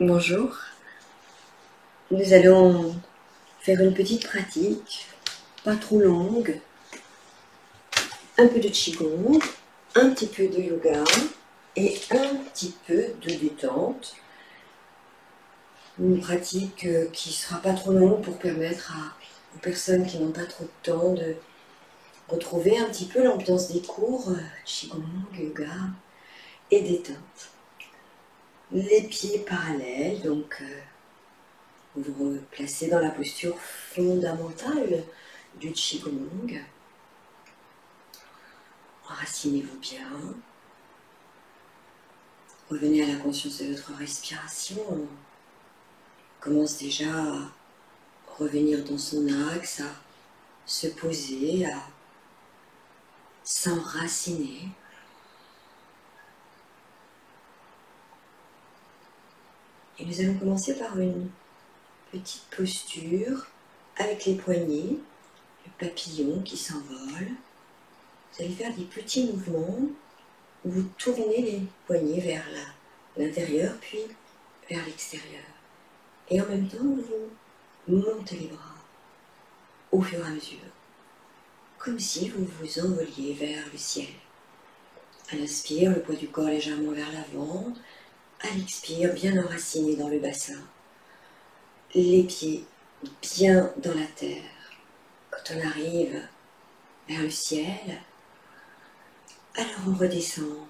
Bonjour, nous allons faire une petite pratique, pas trop longue, un peu de Qigong, un petit peu de yoga et un petit peu de détente. Une pratique qui ne sera pas trop longue pour permettre aux personnes qui n'ont pas trop de temps de retrouver un petit peu l'ambiance des cours Qigong, yoga et détente. Les pieds parallèles, donc vous vous replacez dans la posture fondamentale du Qigong. Enracinez-vous bien. Revenez à la conscience de votre respiration. On commence déjà à revenir dans son axe, à se poser, à s'enraciner. Et nous allons commencer par une petite posture avec les poignets, le papillon qui s'envole. Vous allez faire des petits mouvements où vous tournez les poignets vers l'intérieur puis vers l'extérieur. Et en même temps, vous montez les bras au fur et à mesure, comme si vous vous envoliez vers le ciel. À l'inspire, le poids du corps légèrement vers l'avant. À l'expire, bien enraciné dans le bassin. Les pieds bien dans la terre. Quand on arrive vers le ciel, alors on redescend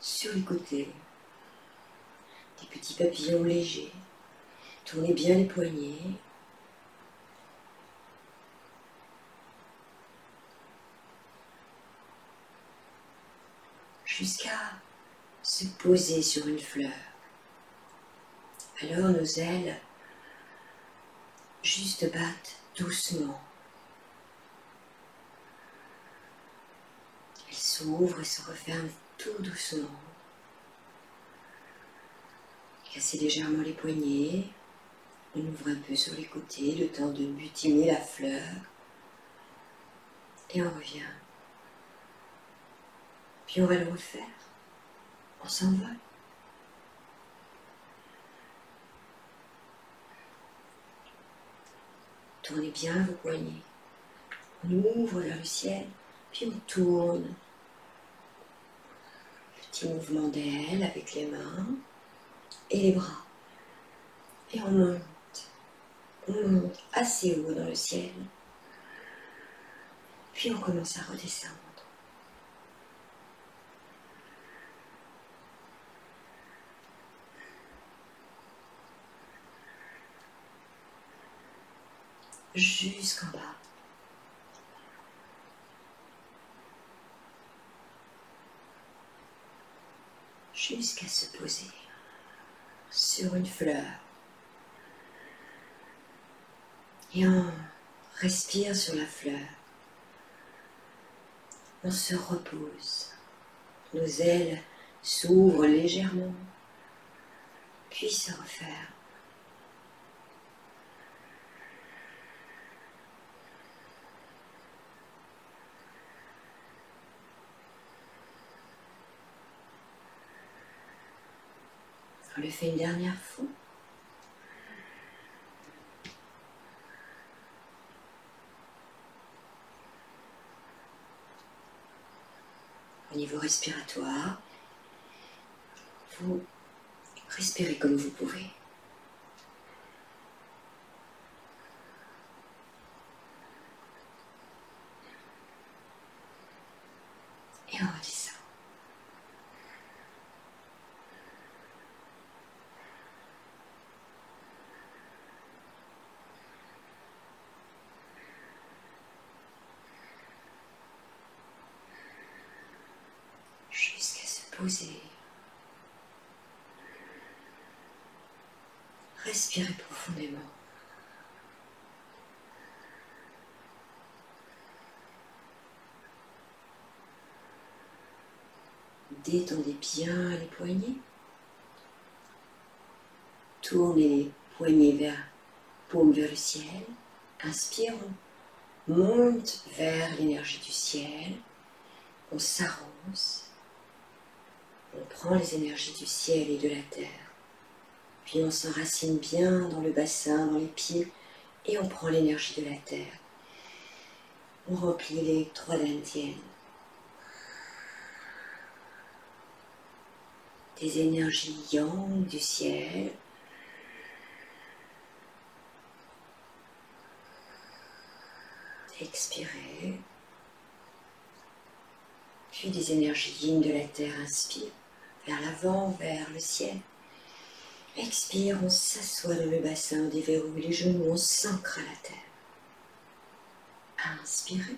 sur les côtés. Des petits papillons légers. Tournez bien les poignets. Jusqu'à se poser sur une fleur. Alors nos ailes juste battent doucement. Elles s'ouvrent et se referment tout doucement. Cassez légèrement les poignets. On ouvre un peu sur les côtés, le temps de butiner la fleur. Et on revient. Puis on va le refaire. On s'envole. Tournez bien vos poignets. On ouvre vers le ciel, puis on tourne. Petit mouvement d'aile avec les mains et les bras. Et on monte. On monte assez haut dans le ciel. Puis on commence à redescendre. Jusqu'en bas. Jusqu'à se poser sur une fleur. Et on respire sur la fleur. On se repose. Nos ailes s'ouvrent légèrement, puis se referment. On le fait une dernière fois. Au niveau respiratoire, vous respirez comme vous pouvez. Et on redescend. Jusqu'à se poser. Respirez profondément. Détendez bien les poignets. Tournez les poignets paume vers le ciel. Inspire, on monte vers l'énergie du ciel. On s'arrose. On prend les énergies du ciel et de la terre. Puis on s'enracine bien dans le bassin, dans les pieds, et on prend l'énergie de la terre. On remplit les 3 dantiennes. Des énergies yang du ciel. Expirez. Puis des énergies yin de la terre. Inspire vers l'avant, vers le ciel. Expire, on s'assoit dans le bassin, on déverrouille les genoux, on s'ancre à la terre. Inspirez.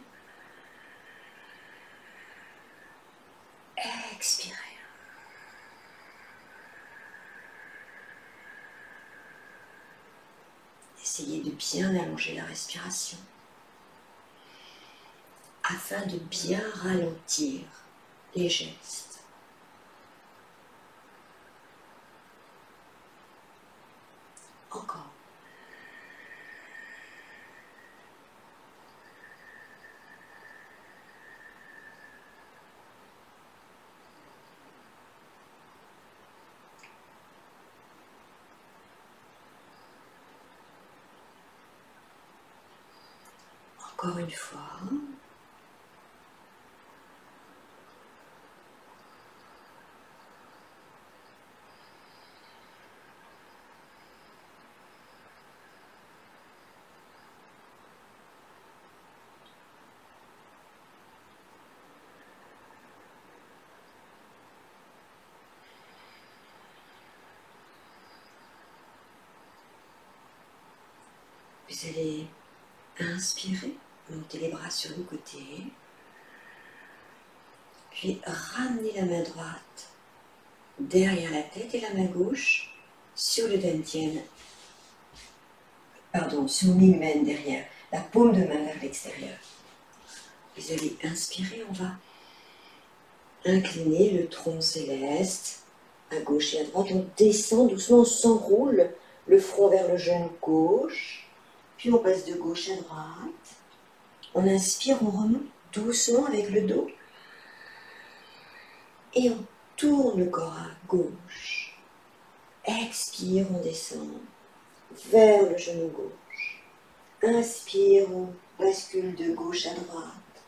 Expirez. Essayez de bien allonger la respiration afin de bien ralentir les gestes. Encore. Encore une fois. Vous allez inspirer, monter les bras sur le côté, puis ramener la main droite derrière la tête et la main gauche sur le dantian, sur l'hymen derrière, la paume de main vers l'extérieur. Vous allez inspirer, on va incliner le tronc céleste à gauche et à droite, on descend doucement, on s'enroule le front vers le genou gauche, puis on passe de gauche à droite. On inspire, on remonte doucement avec le dos et on tourne le corps à gauche. Expire, on descend vers le genou gauche. Inspire, on bascule de gauche à droite.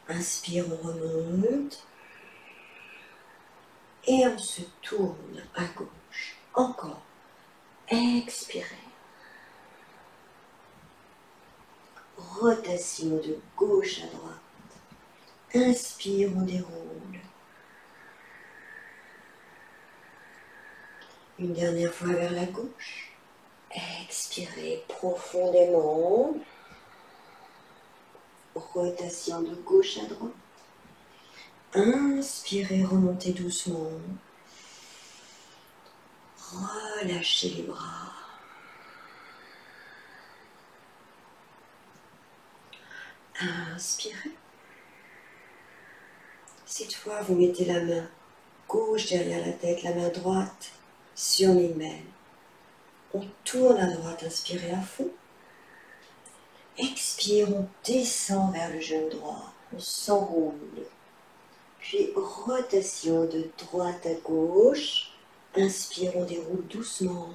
Inspire, on remonte. Et on se tourne à gauche. Encore. Expirez. Rotation de gauche à droite. Inspire, on déroule. Une dernière fois vers la gauche. Expirez profondément. Rotation de gauche à droite. Inspirez, remontez doucement. Relâchez les bras. Inspirez. Cette fois, vous mettez la main gauche derrière la tête, la main droite sur l'hymen. On tourne à droite, inspirez à fond. Expire, on descend vers le genou droit, on s'enroule. Puis rotation de droite à gauche. Inspire, on déroule doucement.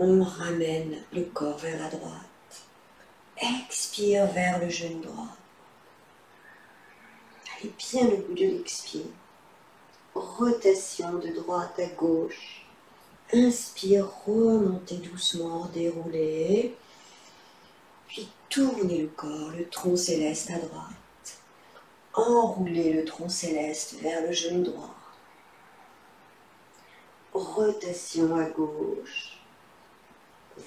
On ramène le corps vers la droite. Expire vers le genou droit. Allez bien au bout de l'expire. Rotation de droite à gauche. Inspire, remontez doucement, déroulez. Puis tournez le corps, le tronc céleste à droite. Enroulez le tronc céleste vers le genou droit. Rotation à gauche,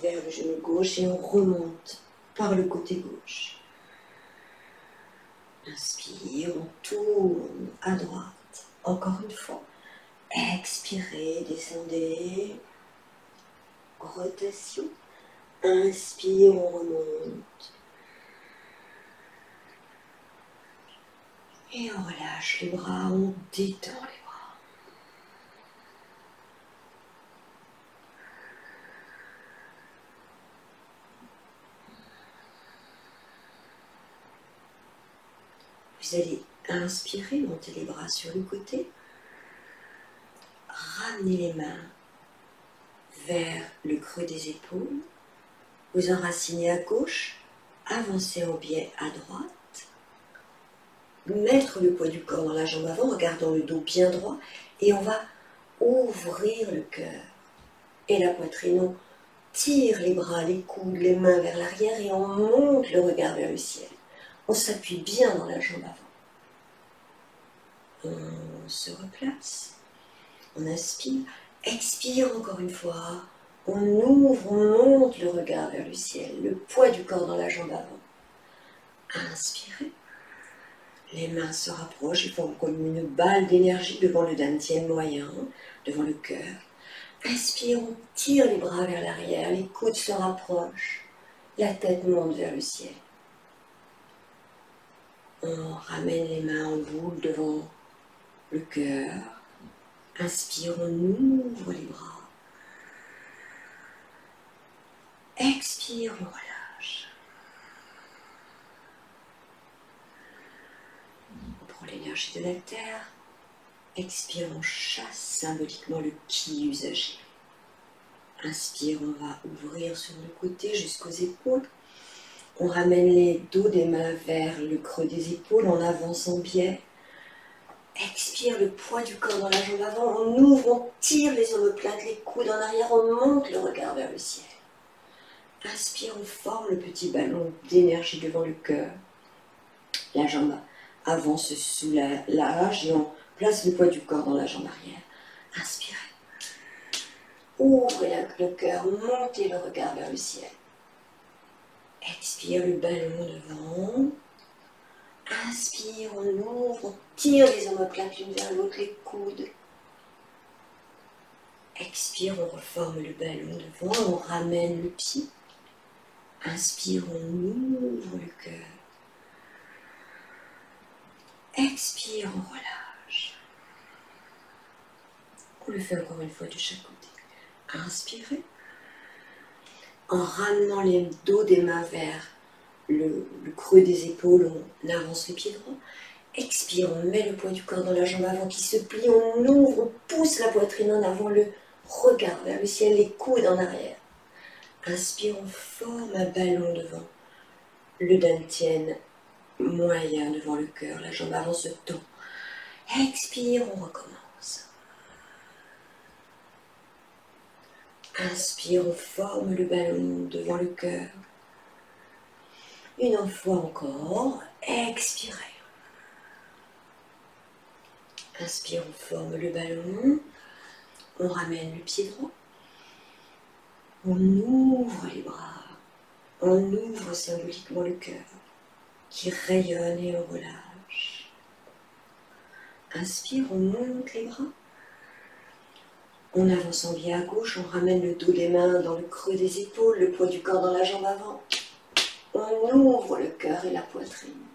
vers le genou gauche et on remonte par le côté gauche. Inspire, on tourne à droite. Encore une fois. Expirez, descendez. Rotation. Inspire, on remonte. Et on relâche les bras, on détend les bras. Vous allez inspirer, monter les bras sur le côté. ramenez les mains vers le creux des épaules, vous enracinez à gauche, avancez en biais à droite, mettre le poids du corps dans la jambe avant en gardant le dos bien droit et on va ouvrir le cœur et la poitrine. On tire les bras, les coudes, les mains vers l'arrière et on monte le regard vers le ciel. On s'appuie bien dans la jambe avant. On se replace, on inspire, expire encore une fois. On ouvre, on monte le regard vers le ciel, le poids du corps dans la jambe avant. Inspirez. Les mains se rapprochent, ils font comme une balle d'énergie devant le dantian moyen, devant le cœur. Inspire, on tire les bras vers l'arrière, les coudes se rapprochent, la tête monte vers le ciel. On ramène les mains en boule devant le cœur. Inspire, on ouvre les bras. Expire, on relâche. On prend l'énergie de la terre. Expire, on chasse symboliquement le ki usagé. Inspire, on va ouvrir sur le côté jusqu'aux épaules. On ramène les dos des mains vers le creux des épaules, on avance en biais. Expire, le poids du corps dans la jambe avant. On ouvre, on tire les omoplates, les coudes en arrière, on monte le regard vers le ciel. Inspire, on forme le petit ballon d'énergie devant le cœur. La jambe avance sous la hache et on place le poids du corps dans la jambe arrière. Inspirez. Ouvrez le cœur, montez le regard vers le ciel. Expire, le ballon devant. Inspire, on ouvre, on tire les omoplates l'une vers l'autre, les coudes. Expire, on reforme le ballon devant, on ramène le pied. Inspire, on ouvre le cœur. Expire, on relâche. On le fait encore une fois de chaque côté. Inspirez. En ramenant les dos des mains vers le creux des épaules, on avance le pied droit. Expire, on met le poids du corps dans la jambe avant qui se plie, on ouvre, on pousse la poitrine en avant, le regard vers le ciel, les coudes en arrière. Inspire, on forme un ballon devant le dantian moyen devant le cœur, la jambe avant se tend. Expire, on recommence. Inspire, on forme le ballon devant le cœur. Une fois encore, expirez. Inspire, on forme le ballon. On ramène le pied droit. On ouvre les bras. On ouvre symboliquement le cœur qui rayonne et on relâche. Inspire, on monte les bras. On avance en biais à gauche, on ramène le dos des mains dans le creux des épaules, le poids du corps dans la jambe avant. On ouvre le cœur et la poitrine.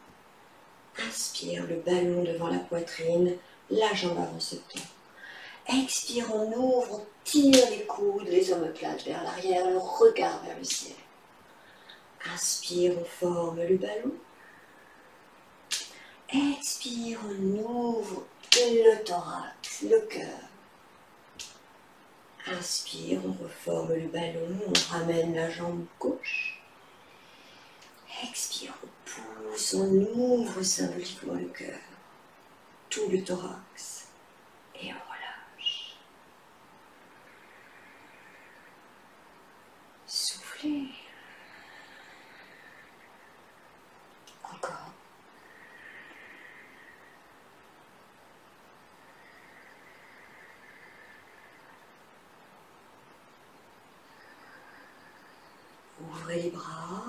Inspire, le ballon devant la poitrine, la jambe avant se tend. Expire, on ouvre, on tire les coudes, les omoplates vers l'arrière, le regard vers le ciel. Inspire, on forme le ballon. Expire, on ouvre le thorax, le cœur. Inspire, on reforme le ballon, on ramène la jambe gauche. Expire, on pousse, on ouvre symboliquement le cœur, tout le thorax, et on relâche. Soufflez. Encore. Ouvrez les bras.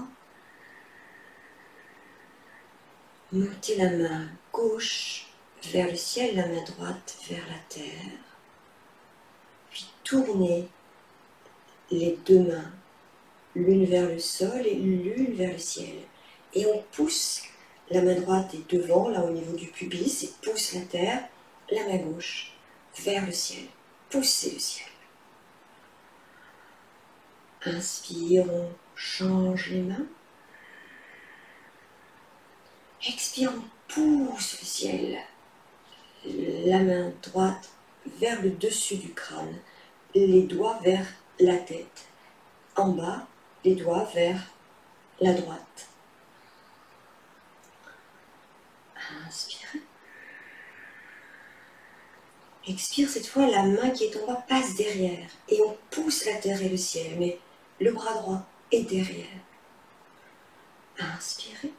Montez la main gauche vers le ciel, la main droite vers la terre. Puis tournez les deux mains, l'une vers le sol et l'une vers le ciel. Et on pousse, la main droite est devant, là au niveau du pubis, et pousse la terre, la main gauche vers le ciel. Poussez le ciel. Inspire, on change les mains. Expire, on pousse le ciel. La main droite vers le dessus du crâne, les doigts vers la tête. En bas, les doigts vers la droite. Inspirez. Expire, cette fois, la main qui est en bas passe derrière et on pousse la terre et le ciel, mais le bras droit est derrière. Inspirez.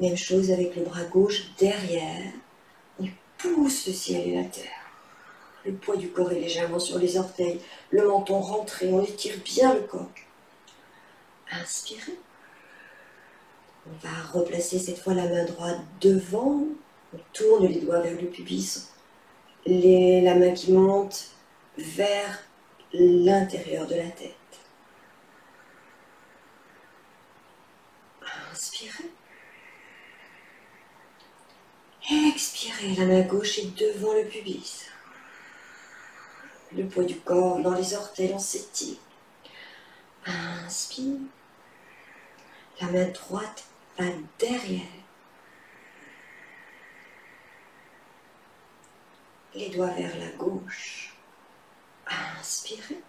Même chose avec le bras gauche derrière. On pousse le ciel et la terre. Le poids du corps est légèrement sur les orteils, le menton rentré, on étire bien le corps. Inspirez. On va replacer cette fois la main droite devant. On tourne les doigts vers le pubis. La main qui monte vers l'intérieur de la tête. Inspirez. Expirez, la main gauche est devant le pubis. Le poids du corps dans les orteils, on s'étire. Inspire. La main droite va derrière. Les doigts vers la gauche. Inspirez.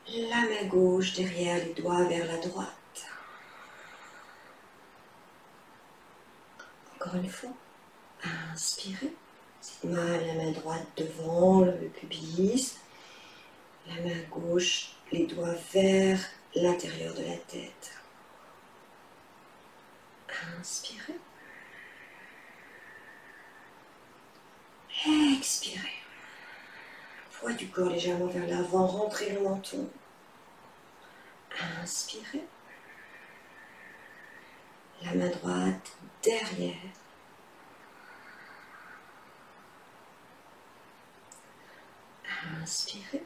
La main gauche derrière, les doigts vers la droite. Encore une fois. Inspirez. Cette main, la main droite devant le pubis. La main gauche, les doigts vers l'intérieur de la tête. Inspirez. Expirez. Poids du corps légèrement vers l'avant, rentrez le menton. Inspirez. La main droite derrière. Inspirez.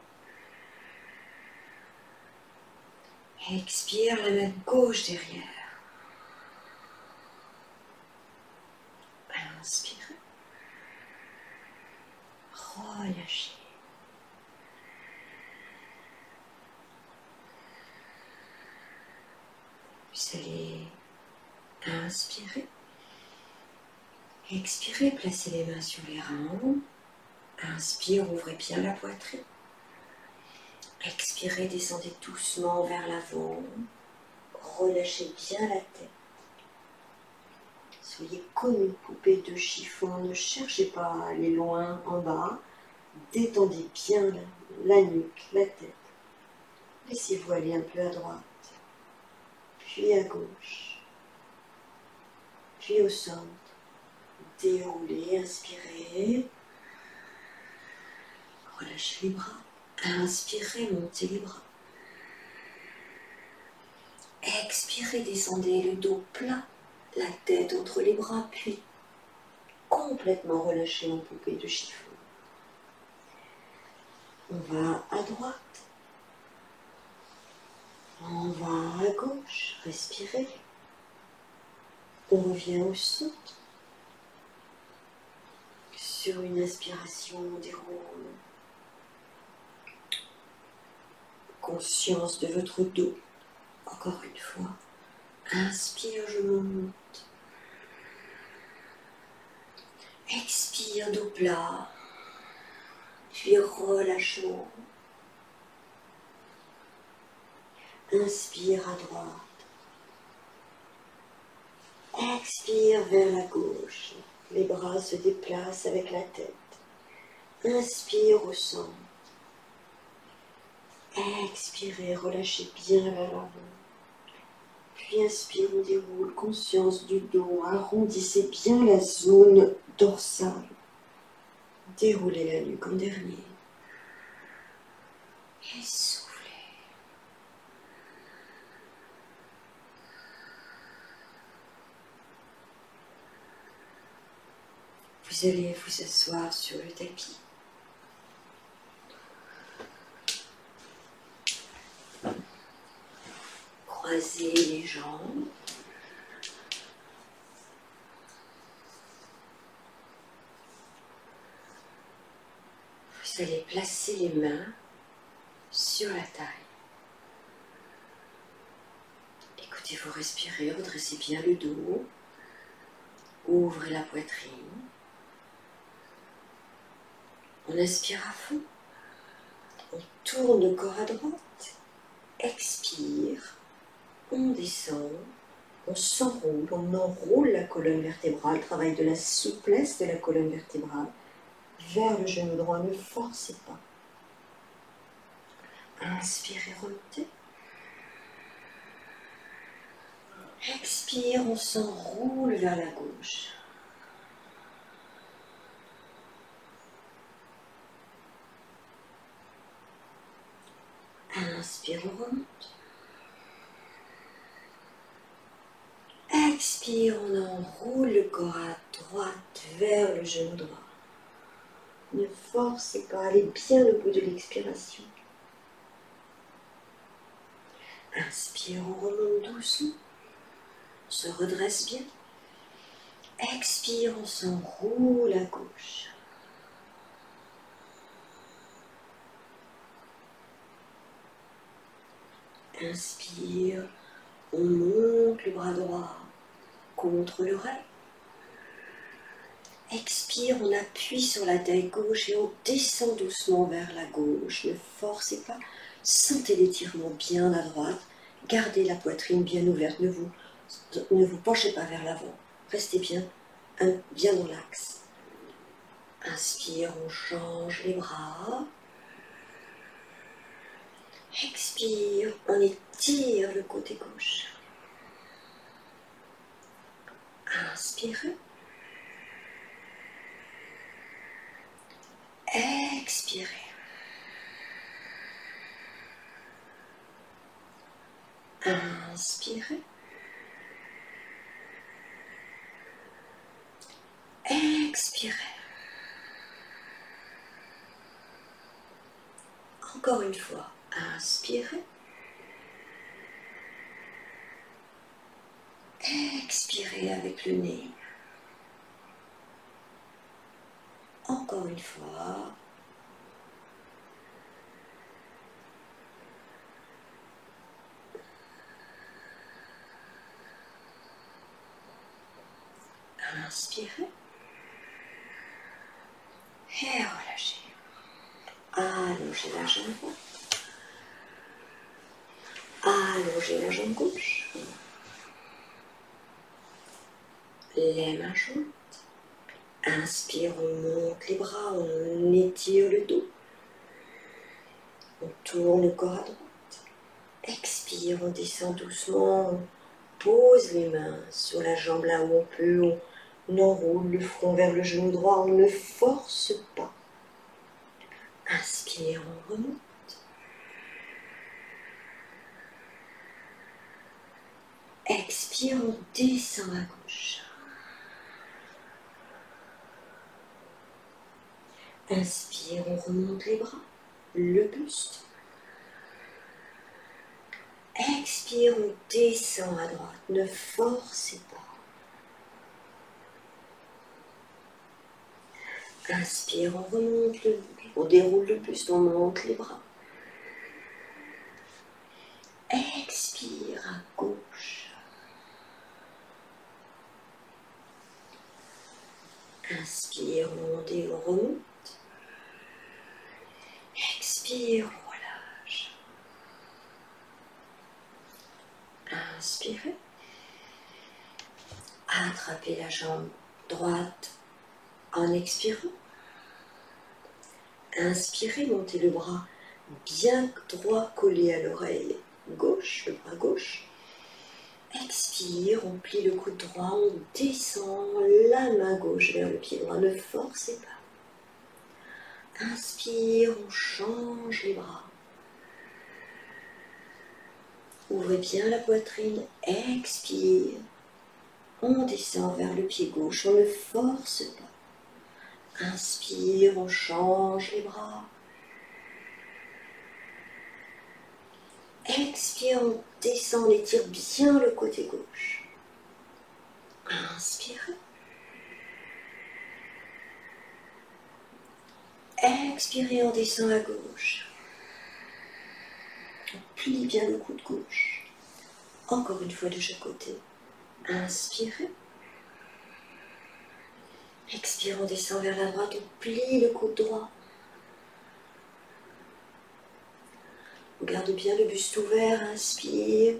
Expire, la main gauche derrière. Inspirez. Relâchez. Vous allez inspirer. Expirez, placez les mains sur les reins. Inspire, ouvrez bien la poitrine. Expirez, descendez doucement vers l'avant. Relâchez bien la tête. Soyez comme une poupée de chiffon. Ne cherchez pas à aller loin en bas. Détendez bien la nuque, la tête. Laissez-vous aller un peu à droite, puis à gauche, puis au centre. Déroulez, inspirez. Relâchez les bras. Inspirez, montez les bras. Expirez, descendez le dos plat, la tête entre les bras, puis complètement relâché en poupée de chiffon. On va à droite. On va à gauche. Respirez. On revient au centre. Sur une inspiration, on déroule. Conscience de votre dos. Encore une fois. Inspire, je monte. Expire, dos plat. Puis relâchement. Inspire à droite. Expire vers la gauche. Les bras se déplacent avec la tête. Inspire au centre. Expirez, relâchez bien vers l'avant. Puis inspire, on déroule, conscience du dos. Arrondissez bien la zone dorsale. Déroulez la nuque en dernier. Et soufflez. Vous allez vous asseoir sur le tapis. Croisez les jambes. Vous allez placer les mains sur la taille. Écoutez-vous respirer, redressez bien le dos. Ouvrez la poitrine. On inspire à fond. On tourne le corps à droite. Expire. On descend. On s'enroule. On enroule la colonne vertébrale. Travail de la souplesse de la colonne vertébrale. Vers le genou droit. Ne forcez pas. Inspirez, remontez. Expire, on s'enroule vers la gauche. Inspire, on remonte. Expire, on enroule le corps à droite vers le genou droit. Ne forcez pas, allez bien au bout de l'expiration. Inspire, on remonte doucement. On se redresse bien. Expire, on s'enroule à gauche. Inspire, on monte le bras droit contre l'oreille. Expire, on appuie sur la taille gauche et on descend doucement vers la gauche. Ne forcez pas, sentez l'étirement bien à droite. Gardez la poitrine bien ouverte, ne vous penchez pas vers l'avant. Restez bien dans l'axe. Inspire, on change les bras. Expire, on étire le côté gauche. Inspirez. Expirez. Inspirez. Expirez. Encore une fois, inspirez. Expirez avec le nez. Encore une fois. Inspirez. Et relâchez. Allongez la jambe droite. Allongez la jambe gauche. Les mains jointes. Inspire, on monte les bras, on étire le dos. On tourne le corps à droite. Expire, on descend doucement. On pose les mains sur la jambe là où on peut. On enroule le front vers le genou droit. On ne force pas. Inspire, on remonte. Expire, on descend à gauche. Inspire, on remonte les bras, le buste. Expire, on descend à droite, ne forcez pas. Inspire, on remonte on déroule le buste, on monte les bras. Expire à gauche. Inspire, on remonte. Expire, on relâche. Inspirez. Attrapez la jambe droite en expirant. Inspirez, montez le bras bien droit collé à l'oreille gauche, le bras gauche. Expire, on plie le coude droit, on descend la main gauche vers le pied droit, ne forcez pas. Inspire, on change les bras. Ouvrez bien la poitrine, expire. On descend vers le pied gauche, on ne force pas. Inspire, on change les bras. Expire, on descend, on étire bien le côté gauche. Inspire. Expirez, on descend à gauche. On plie bien le coude gauche. Encore une fois de chaque côté. Inspirez. Expire, on descend vers la droite, on plie le coude droit. garde bien le buste ouvert, inspire.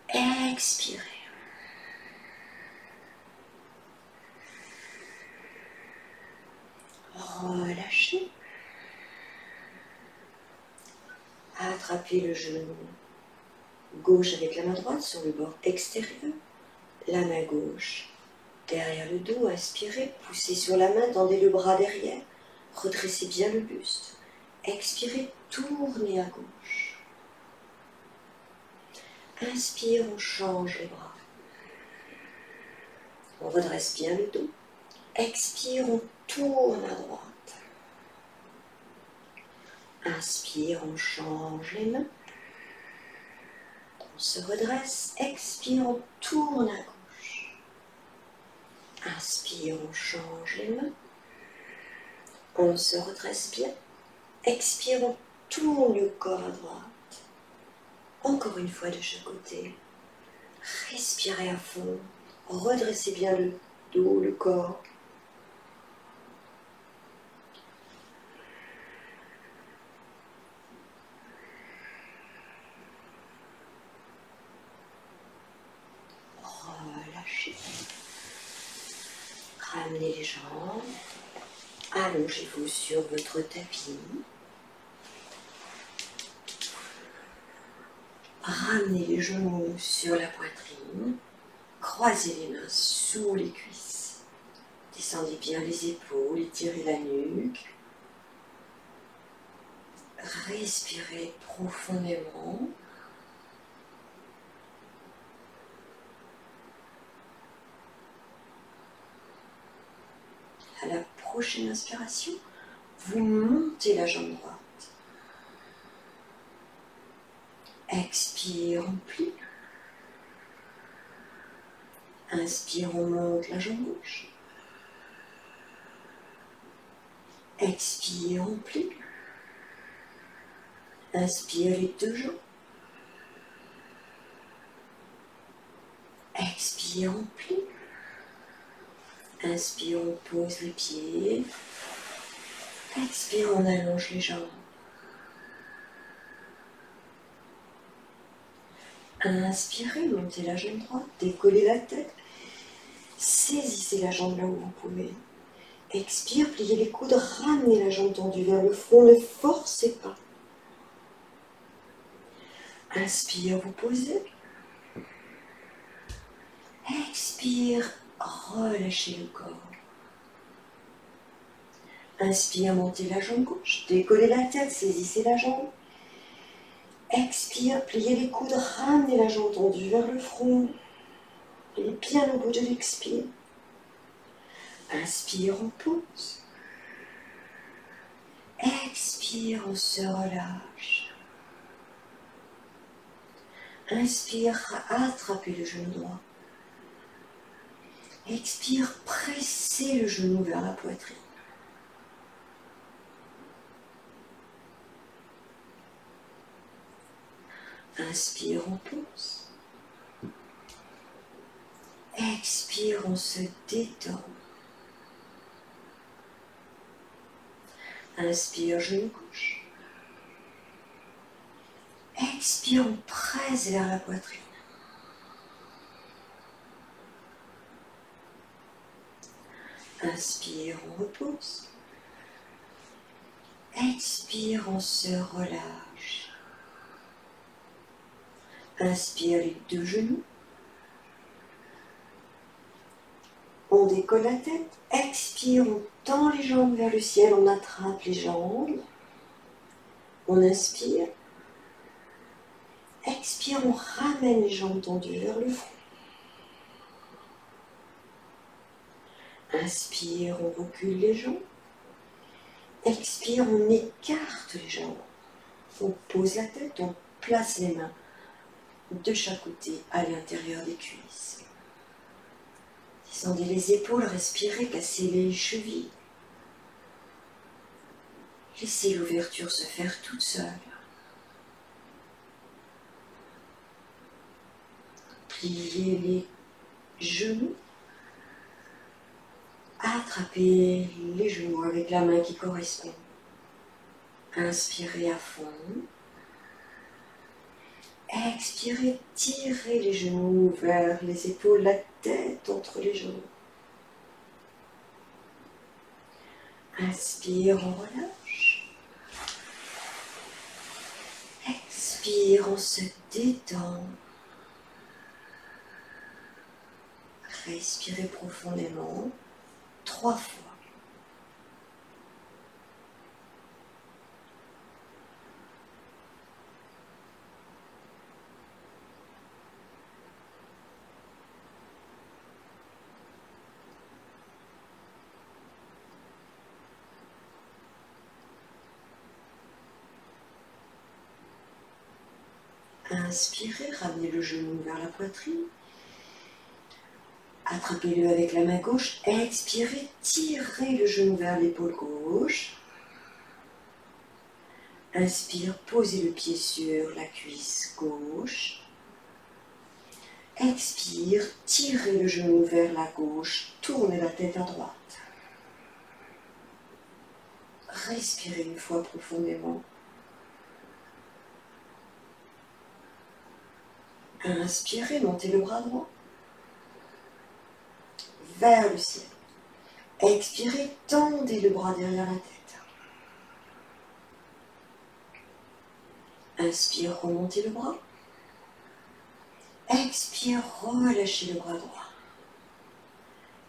Expirez. Relâchez. Attrapez le genou gauche avec la main droite sur le bord extérieur. La main gauche derrière le dos. Inspirez, poussez sur la main, tendez le bras derrière. Redressez bien le buste. Expirez, tournez à gauche. Inspire, on change les bras. On redresse bien le dos. Expire, on tourne à droite. Inspire, on change les mains. On se redresse. Expire, on tourne à gauche. Inspire, on change les mains. On se redresse bien. Expire, on tourne le corps à droite. Encore une fois de chaque côté. Respirez à fond. Redressez bien le dos, le corps. Relâchez. Ramenez les jambes. Allongez-vous sur votre tapis. Ramenez les genoux sur la poitrine. Croisez les mains sous les cuisses. Descendez bien les épaules, étirez la nuque. Respirez profondément. À la prochaine inspiration, vous montez la jambe droite. Expire, on plie. Inspire, on monte la jambe gauche. Expire, on plie. Inspire les deux jambes. Expire, on plie. Inspire, on pose les pieds. Expire, on allonge les jambes. Inspirez, montez la jambe droite, décollez la tête. Saisissez la jambe là où vous pouvez. Expire, pliez les coudes, ramenez la jambe tendue vers le front, ne forcez pas. Inspire, vous posez. Expire, relâchez le corps. Inspire, montez la jambe gauche, décollez la tête, saisissez la jambe. Expire, pliez les coudes, ramenez la jambe tendue vers le front. Et bien au bout de l'expire. Inspire, on pose. Expire, on se relâche. Inspire, attrapez le genou droit. Expire, pressez le genou vers la poitrine. Inspire, on pose. Expire, on se détend. Inspire, genou gauche. Expire, on presse vers la poitrine. Inspire, on repose. Expire, on se relâche. Inspire les deux genoux. On décolle la tête. Expire, on tend les jambes vers le ciel, on attrape les jambes. On inspire. Expire, on ramène les jambes tendues vers le front. Inspire, on recule les jambes. Expire, on écarte les jambes. On pose la tête, on place les mains de chaque côté à l'intérieur des cuisses. Descendez les épaules, respirez, cassez les chevilles. Laissez l'ouverture se faire toute seule. Pliez les genoux. Attrapez les genoux avec la main qui correspond. Inspirez à fond. Expirez, tirez les genoux vers les épaules, la tête entre les genoux. Inspire, on relâche. Expire, on se détend. Respirez profondément, 3 fois. Inspirez, ramenez le genou vers la poitrine. Attrapez-le avec la main gauche. Expirez, tirez le genou vers l'épaule gauche. Inspire, posez le pied sur la cuisse gauche. Expire, tirez le genou vers la gauche, tournez la tête à droite. Respirez une fois profondément. Inspirez, montez le bras droit vers le ciel. Expirez, tendez le bras derrière la tête. Inspire, remontez le bras. Expire, relâchez le bras droit.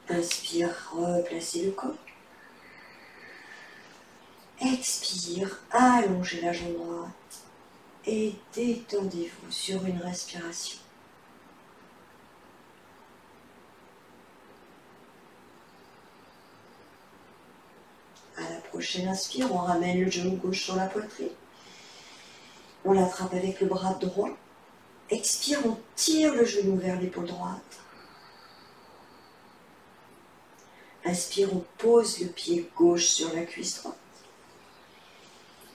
Inspire, replacez le corps. Expire, allongez la jambe droite et détendez-vous sur une respiration. À la prochaine inspire, on ramène le genou gauche sur la poitrine. On l'attrape avec le bras droit. Expire, on tire le genou vers l'épaule droite. Inspire, on pose le pied gauche sur la cuisse droite.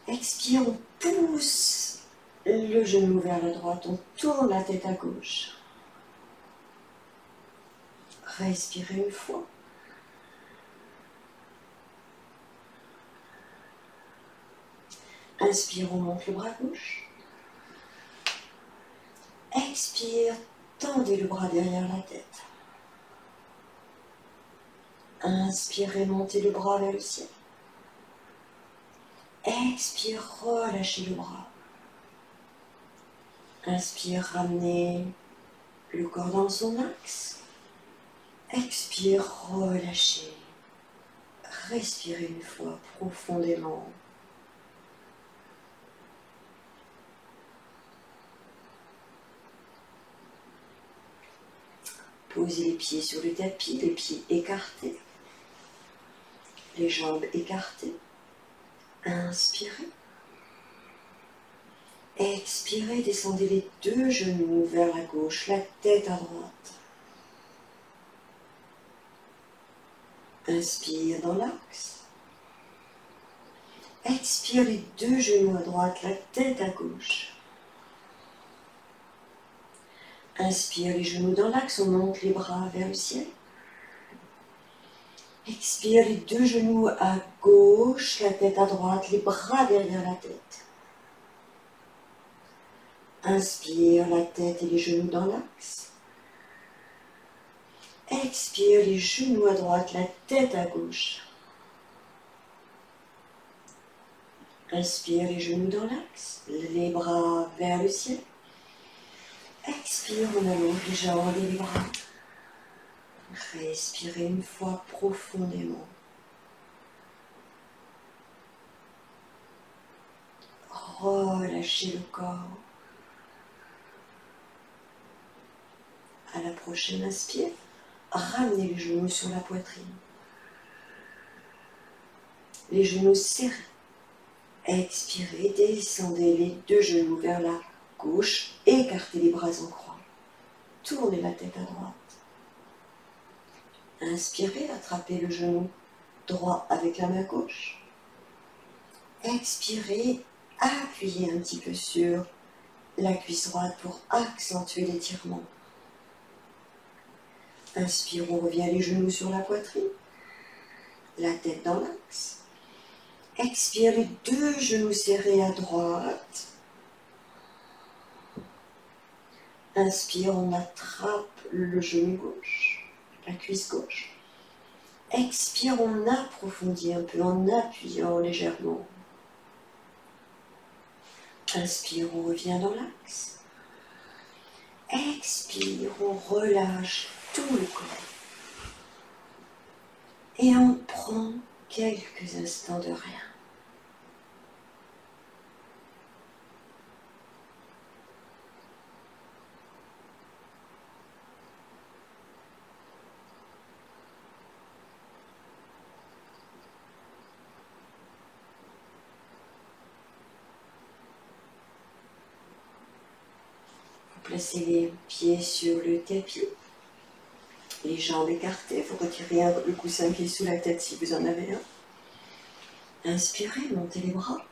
Expire, on pousse le genou vers la droite, on tourne la tête à gauche. Respirez une fois. Inspire, on monte le bras gauche. Expire, tendez le bras derrière la tête. Inspirez, montez le bras vers le ciel. Expire, relâchez le bras. Inspire, ramenez le corps dans son axe. Expire, relâchez. Respirez une fois profondément. Posez les pieds sur le tapis, les pieds écartés, les jambes écartées. Inspirez. Expirez, descendez les 2 genoux vers la gauche, la tête à droite. Inspire dans l'axe. Expire les 2 genoux à droite, la tête à gauche. Inspire les genoux dans l'axe, on monte les bras vers le ciel. Expire les 2 genoux à gauche, la tête à droite, les bras derrière la tête. Inspire la tête et les genoux dans l'axe. Expire les genoux à droite, la tête à gauche. Inspire les genoux dans l'axe, les bras vers le ciel. Expire, on allonge les jambes et les bras. Respirez une fois profondément. Relâchez le corps. À la prochaine inspire, ramenez les genoux sur la poitrine. Les genoux serrés. Expirez, descendez les 2 genoux vers la gauche, écartez les bras en croix. Tournez la tête à droite. Inspirez, attrapez le genou droit avec la main gauche. Expirez, appuyez un petit peu sur la cuisse droite pour accentuer l'étirement. Inspire, on revient les genoux sur la poitrine, la tête dans l'axe. Expire les deux genoux serrés à droite. Inspire, on attrape le genou gauche, la cuisse gauche. Expire, on approfondit un peu en appuyant légèrement. Inspire, on revient dans l'axe. Expire, on relâche tout le corps. Et on prend quelques instants de rien. Placez les pieds sur le tapis, les jambes écartées, vous retirez le coussin qui est sous la tête si vous en avez un. Inspirez, montez les bras.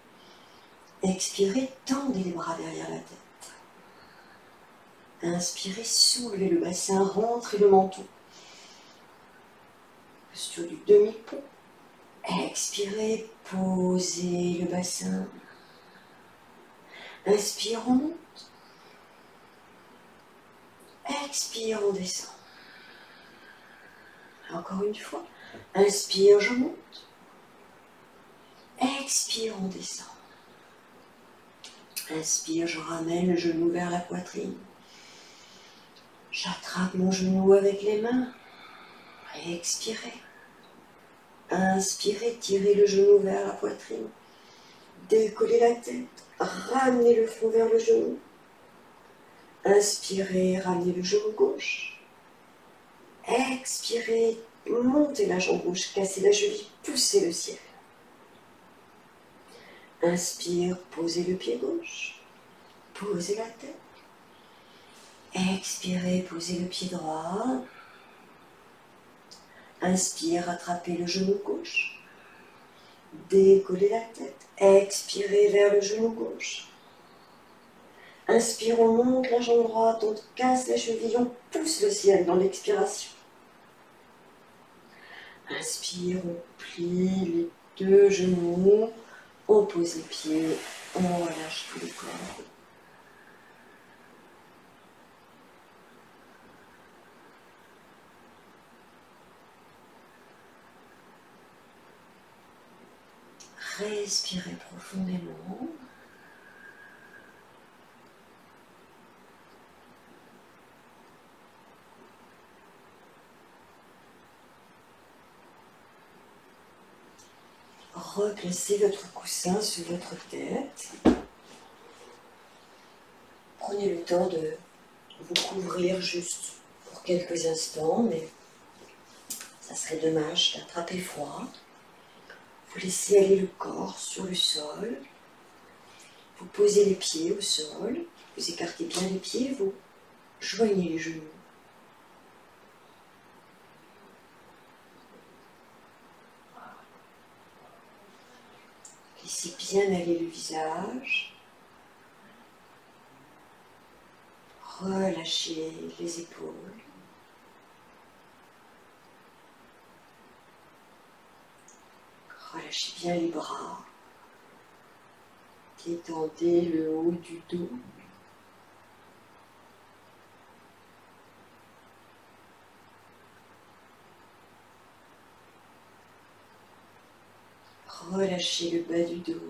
Expirez, tendez les bras derrière la tête. Inspirez, soulevez le bassin, rentrez le menton. Posture du demi-pont. Expirez, posez le bassin. Inspire, on monte. Expire, on descend. Encore une fois. Inspire, je monte. Expire, on descend. Inspire, je ramène le genou vers la poitrine. J'attrape mon genou avec les mains. Expirez. Inspirez, tirez le genou vers la poitrine. Décollez la tête. Ramenez le front vers le genou. Inspirez, ramenez le genou gauche. Expirez, montez la jambe gauche, cassez la cheville, poussez le ciel. Inspire, posez le pied gauche. Posez la tête. Expirez, posez le pied droit. Inspire, attrapez le genou gauche. Décollez la tête. Expirez vers le genou gauche. Inspire, on monte la jambe droite, on casse la cheville, on pousse le ciel dans l'expiration. Inspire, on plie les deux genoux, on pose les pieds, on relâche tout le corps. Respirez profondément. Replacez votre coussin sur votre tête. Prenez le temps de vous couvrir juste pour quelques instants, mais ça serait dommage d'attraper froid. Vous laissez aller le corps sur le sol. Vous posez les pieds au sol. Vous écartez bien les pieds, vous joignez les genoux. Laissez bien aller le visage. Relâchez les épaules. Relâchez bien les bras. Détendez le haut du dos. Relâchez le bas du dos.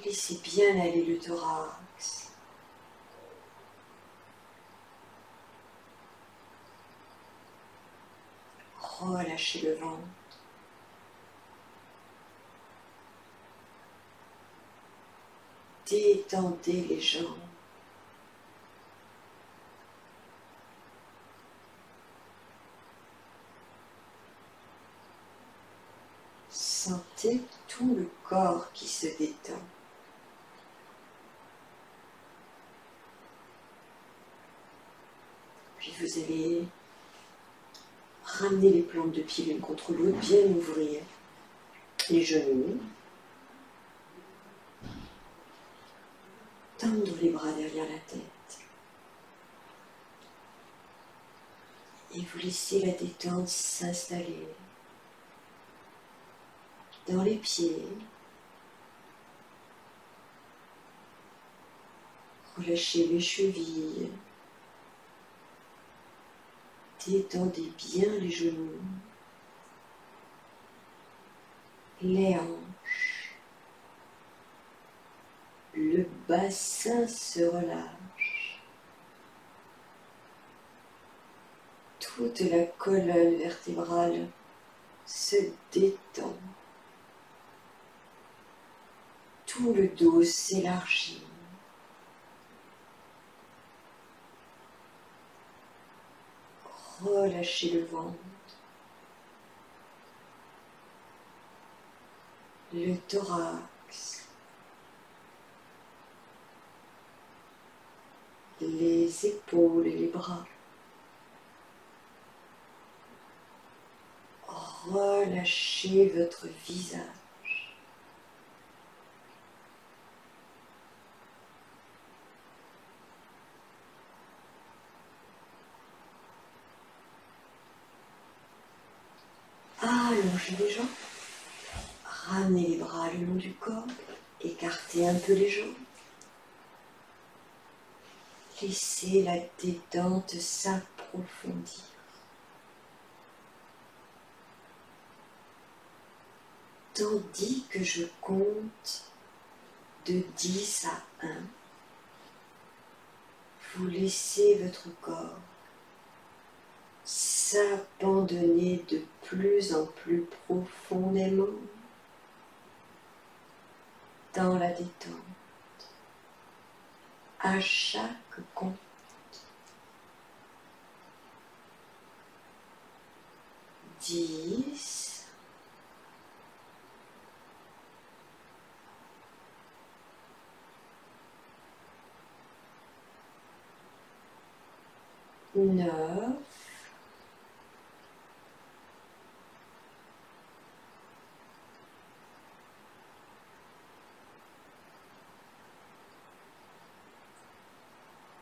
Laissez bien aller le thorax. Relâchez le ventre. Détendez les jambes. Sentez tout le corps qui se détend. Puis vous allez ramener les plantes de pied l'une contre l'autre, bien ouvrir les genoux. Tendre les bras derrière la tête. Et vous laissez la détente s'installer dans les pieds. Relâchez les chevilles. Détendez bien les genoux, les hanches. Le bassin se relâche. Toute la colonne vertébrale se détend. Tout le dos s'élargit. Relâchez le ventre. Le thorax. Les épaules et les bras. Relâchez votre visage. Allongez les jambes. Ramenez les bras le long du corps. Écartez un peu les jambes. Laissez la détente s'approfondir. Tandis que je compte de 10 à 1, vous laissez votre corps s'abandonner de plus en plus profondément dans la détente. À chaque compte, 10, 9,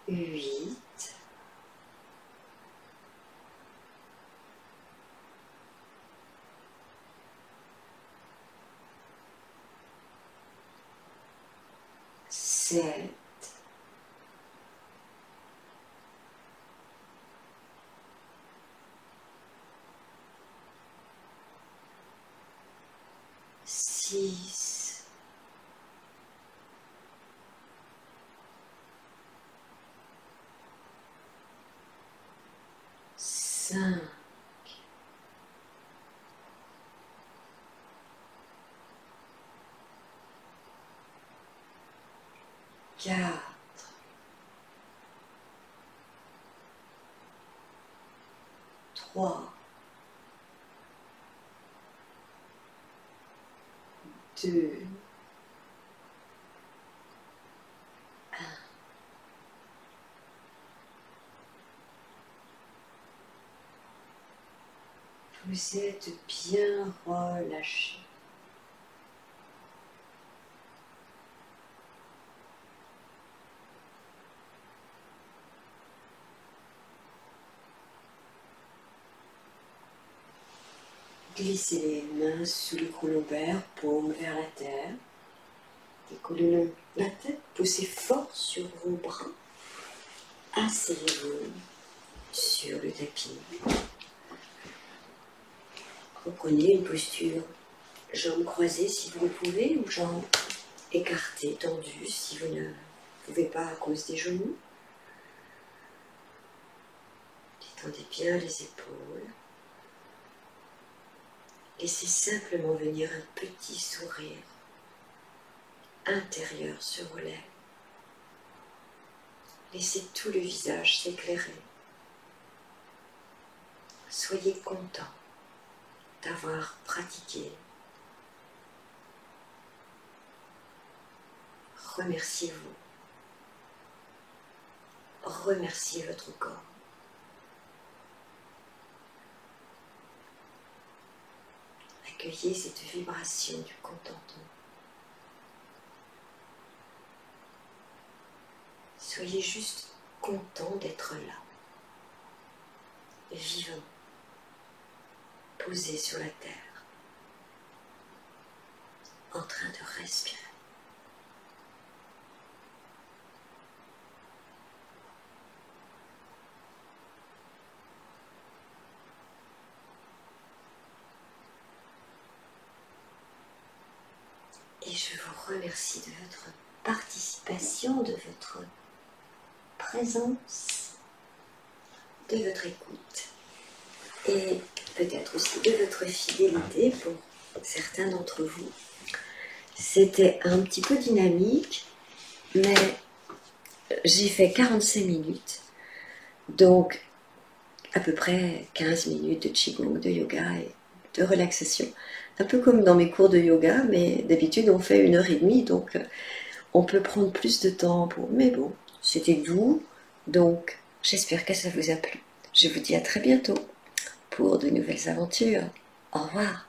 8, 7, 6, 5, 4, 3, 2, 1. Vous êtes bien relâché. Glissez les mains sous le cou lombaire, paume vers la terre. Décollez la tête, poussez fort sur vos bras. Asseyez-vous sur le tapis. Reprenez une posture jambes croisées si vous le pouvez, ou jambes écartées, tendues si vous ne pouvez pas à cause des genoux. Détendez bien les épaules. Laissez simplement venir un petit sourire intérieur sur vos lèvres. Laissez tout le visage s'éclairer. Soyez content d'avoir pratiqué. Remerciez-vous. Remerciez votre corps. Accueillez cette vibration du contentement. Soyez juste content d'être là. vivant, posé sur la terre, en train de respirer. Et je vous remercie de votre participation, de votre présence, de votre écoute et peut-être aussi de votre fidélité pour certains d'entre vous. C'était un petit peu dynamique, mais j'ai fait 45 minutes, donc à peu près 15 minutes de Qigong, de yoga et de relaxation. Un peu comme dans mes cours de yoga, mais d'habitude on fait 1h30, donc on peut prendre plus de temps pour... Mais bon, c'était doux, donc j'espère que ça vous a plu. Je vous dis à très bientôt pour de nouvelles aventures. Au revoir.